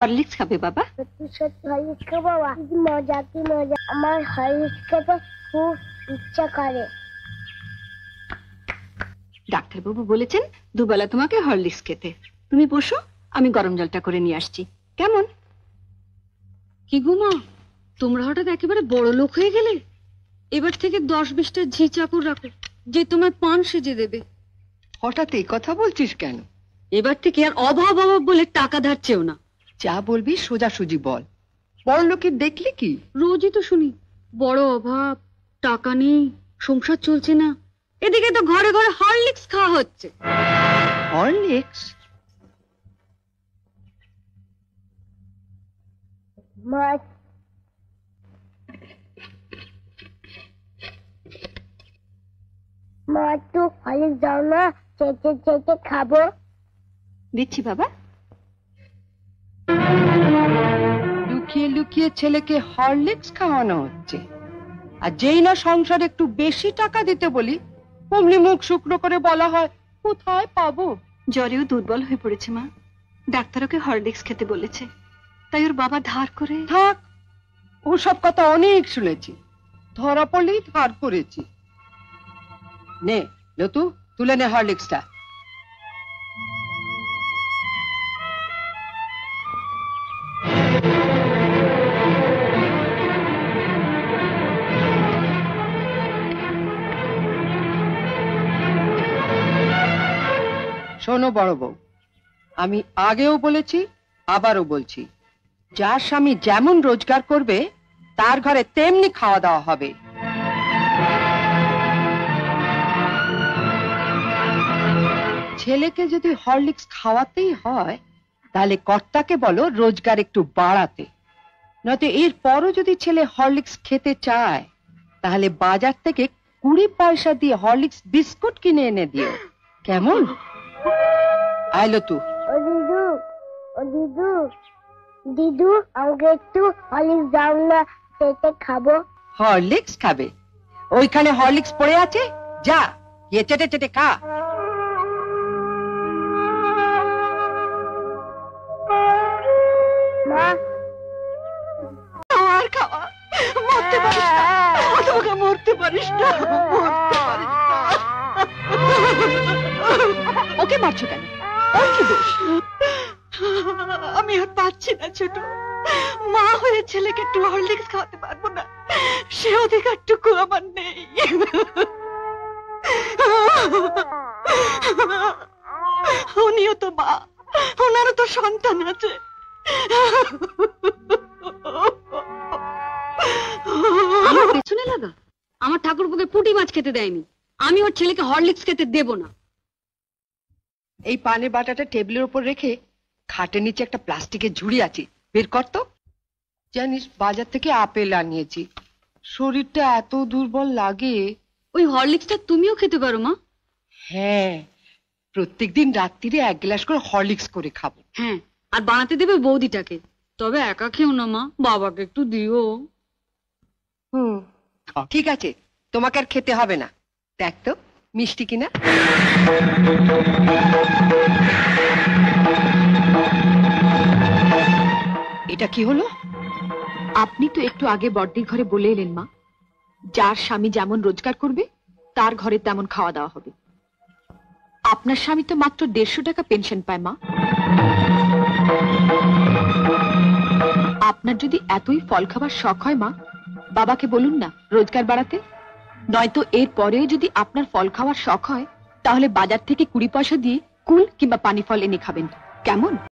Horlicks খাবে বাবা? সত্যি সত্যি হরলিক্স খাবো বাবা? কি মজা কি মজা, আমার হরলিক্স খেতে খুব ইচ্ছা করে। ডাক্তারবাবু বলেছেন দুবেলা তোমাকে হরলিক্স খেতে। তুমি বসো, আমি গরম জলটা করে নিয়ে আসছি। কেমন? কি গো মা, তোমরা হঠাৎ একেবারে বড় লোক হয়ে গেলে। এবার থেকে 10-20টা ঝি চাকর রাখো, যে তোমার পান সেজে দেবে। হঠাৎ এই কথা বলছিস কেন? এবার থেকে আর অভাব অভাব বলে টাকা ধার চেও না। যা বলবি সোজাসুজি বল। বড় লোকের দেখলি কি? রোজই তো শুনি বড় অভাব, টাকা নেই, সংসার চলছে না। এদিকে তো ঘরে ঘরে হরলিক্স খাওয়া হচ্ছে। হরলিক্স? মা মা তো হরলিক্স দাও না, চেটে চেটে খাবো। দিচ্ছি বাবা। লুকিয়ে লুকিয়ে ছেলেকে হরলিক্স খাওয়ানো হচ্ছে, আর যেই না সংসার একটু বেশি টাকা দিতে বলি অমনি মুখ শুকনো করে বলা হয় কোথায় পাবো। জ্বরেও দুর্বল হয়ে পড়েছে মা, ডাক্তার ওকে হরলিক্স খেতে বলেছে, তাই ওর বাবা ধার করে। থাক, ওসব কথা অনেক শুনেছি, ধরা পড়লেই ধার করেছি। নে লতু, তুলে নে হরলিক্সটা। শোনো বড় বউ, আমি আগেও বলেছি আবারও বলছি, যার স্বামী যেমন রোজগার করবে তার ঘরে তেমনি খাওয়া দাওয়া হবে। ছেলেকে যদি হরলিক্স খাওয়াতেই হয় তাহলে কর্তাকে বলো রোজগার একটু বাড়াতে, নয়তো এর পরও যদি ছেলে হরলিক্স খেতে চায় তাহলে বাজার থেকে 20 পয়সা দিয়ে হরলিক্স বিস্কুট কিনে এনে দিও, কেমন? আইলো তু। ও দিদু, ও দিদু, দিদু আমাকে একটু হরলিক্স দাও না, চেটে খাবো। হরলিক্স খাবে? ওইখানে হরলিক্স পড়ে আছে, যা গিয়ে চেটে চেটে খা। মা আর খাওয়া, মরতে পারিস না, তোকে মরতে পারিস না, মরতে পারিস না। ওকে মারছো কেন? ওর কি দোষ? আমি আর পাচ্ছি না ছোট, মা হয়ে ছেলেকে একটু হরলিক্স খাওয়াতে পারবো না, সে অধিকারটুকু আমার নেই। উনিও তো মা, ওনারও তো সন্তান আছে। আমার পেছনে লাগা? আমার ঠাকুরপুকে পুঁটি মাছ খেতে দেয়নি, আমি ওর ছেলেকে হরলিক্স খেতে দেব না। এই পানের বাটাটা টেবিলের উপর রেখে খাটের নিচে একটা প্লাস্টিকের ঝুড়ি আছে, বের কর তো। জানিস বাজার থেকে আপেল আনিয়েছি, শরীরটা এত দুর্বল লাগে। ওই হরলিক্সটা তুমিও খেতে পারো মা। হ্যাঁ, প্রত্যেকদিন রাত্রিরে 1 গ্লাস করে হরলিক্স করে খাবো। হ্যাঁ, আর বানাতে দেবে বৌদিটাকে। তবে একা খেও না মা, বাবাকে একটু দিও। ঠিক আছে, তোমাকে আর খেতে হবে না। দেখ তো মিষ্টি কিনা। এটা কি হলো? আপনি তো একটু আগে বড়দির ঘরে বলে এলেন মা, যার স্বামী যেমন রোজগার করবে তার ঘরে তেমন খাওয়া দাওয়া হবে। আপনার স্বামী তো মাত্র 150 টাকা পেনশন পায় মা। আপনার যদি এতই ফল খাবার শখ হয় মা, বাবাকে বলুন না রোজগার বাড়াতে। নয়তো এর পরেও যদি আপনার ফল খাওয়ার শখ হয় তাহলে বাজার থেকে 20 পয়সা দিয়ে কুল কিংবা পানি ফল এনে খাবেন, কেমন?